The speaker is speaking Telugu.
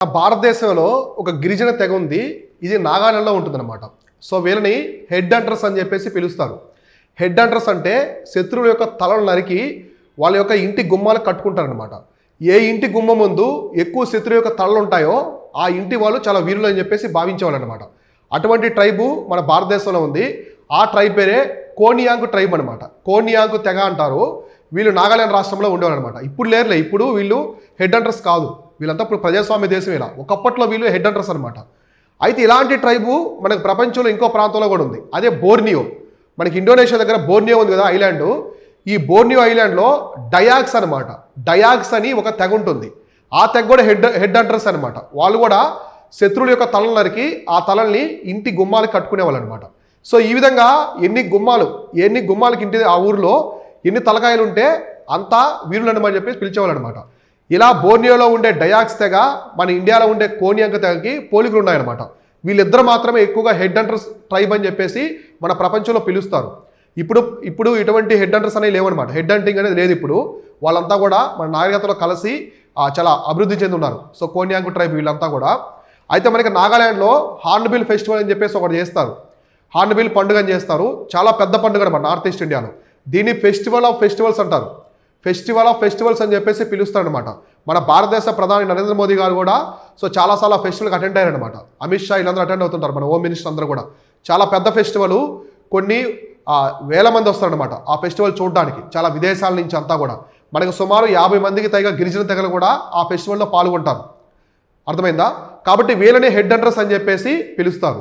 భారతదేశంలో ఒక గిరిజన తెగ ఉంది. ఇది నాగాలాండ్లో ఉంటుందన్నమాట. సో వీళ్ళని హెడ్ హంటర్స్ అని చెప్పేసి పిలుస్తారు. హెడ్ హంటర్స్ అంటే శత్రువుల యొక్క తలను నరికి వాళ్ళ యొక్క ఇంటి గుమ్మాలు కట్టుకుంటారనమాట. ఏ ఇంటి గుమ్మం ముందు ఎక్కువ శత్రువు యొక్క తలలు ఉంటాయో ఆ ఇంటి వాళ్ళు చాలా వీరులు అని చెప్పేసి భావించేవాళ్ళు అనమాట. అటువంటి ట్రైబు మన భారతదేశంలో ఉంది. ఆ ట్రైబ్ పేరే కోనియాంగ్ ట్రైబ్ అనమాట. కోనియాంగ్ తెగ అంటారు. వీళ్ళు నాగాలాండ్ రాష్ట్రంలో ఉండేవాళ్ళు అనమాట. ఇప్పుడు లేరులే, ఇప్పుడు వీళ్ళు హెడ్ హంటర్స్ కాదు. వీళ్ళంతా ఇప్పుడు ప్రజాస్వామ్య దేశం. ఇలా ఒకప్పట్లో వీళ్ళు హెడ్ హంటర్స్ అనమాట. అయితే ఇలాంటి ట్రైబు మనకు ప్రపంచంలో ఇంకో ప్రాంతంలో కూడా ఉంది. అదే బోర్నియో. మనకి ఇండోనేషియా దగ్గర బోర్నియో ఉంది కదా ఐలాండ్. ఈ బోర్నియో ఐలాండ్లో డయాగ్స్ అనమాట. డయాగ్స్ అని ఒక తెగ ఉంటుంది. ఆ తెగ కూడా హెడ్ హంటర్స్ అనమాట. వాళ్ళు కూడా శత్రువుల యొక్క తలలు నరికి ఆ తలల్ని ఇంటి గుమ్మాలకు కట్టుకునేవాళ్ళు అనమాట. సో ఈ విధంగా ఎన్ని గుమ్మాలకి ఇంటి ఆ ఊరిలో ఎన్ని తలకాయలు ఉంటే అంతా వీరులు అనమని చెప్పి పిలిచేవాళ్ళు అనమాట. ఇలా బోర్నియోలో ఉండే డయాక్స్ తెగ మన ఇండియాలో ఉండే కోనియాంగ్ తెగకి పోలికలు ఉన్నాయన్నమాట. వీళ్ళిద్దరు మాత్రమే ఎక్కువగా హెడ్ హంటర్స్ ట్రైబ్ అని చెప్పేసి మన ప్రపంచంలో పిలుస్తారు. ఇప్పుడు ఇటువంటి హెడ్ హంటర్స్ అనేవి లేవన్నమాట. హెడ్ హంటింగ్ అనేది లేదు ఇప్పుడు. వాళ్ళంతా కూడా మన నాగరికతలో కలిసి చాలా అభివృద్ధి చెంది ఉన్నారు. సో కోనియాంగ్ ట్రైబ్ వీళ్ళంతా కూడా. అయితే మనకి నాగాలాండ్లో హార్న్బిల్ ఫెస్టివల్ అని చెప్పేసి ఒకటి చేస్తారు. హార్న్బిల్ పండుగ అని చేస్తారు. చాలా పెద్ద పండుగ అనమాట నార్త్ ఈస్ట్ ఇండియాలో. దీన్ని ఫెస్టివల్ ఆఫ్ ఫెస్టివల్స్ అంటారు. ఫెస్టివల్ ఆఫ్ ఫెస్టివల్స్ అని చెప్పేసి పిలుస్తారనమాట. మన భారతదేశ ప్రధాని నరేంద్ర మోదీ గారు కూడా సో చాలాసార్లు ఆ ఫెస్టివల్కి అటెండ్ అయ్యారనమాట. అమిత్ షా వీళ్ళందరూ అటెండ్ అవుతుంటారు. మన హోమ్ మినిస్టర్ అందరూ కూడా. చాలా పెద్ద ఫెస్టివల్. కొన్ని వేల మంది వస్తారనమాట ఆ ఫెస్టివల్ చూడడానికి. చాలా విదేశాల నుంచి అంతా కూడా. మనకు సుమారు 50 మందికి పైగా గిరిజన తెగలు కూడా ఆ ఫెస్టివల్లో పాల్గొంటారు. అర్థమైందా? కాబట్టి వీళ్ళని హెడ్ హంటర్స్ అని చెప్పేసి పిలుస్తారు.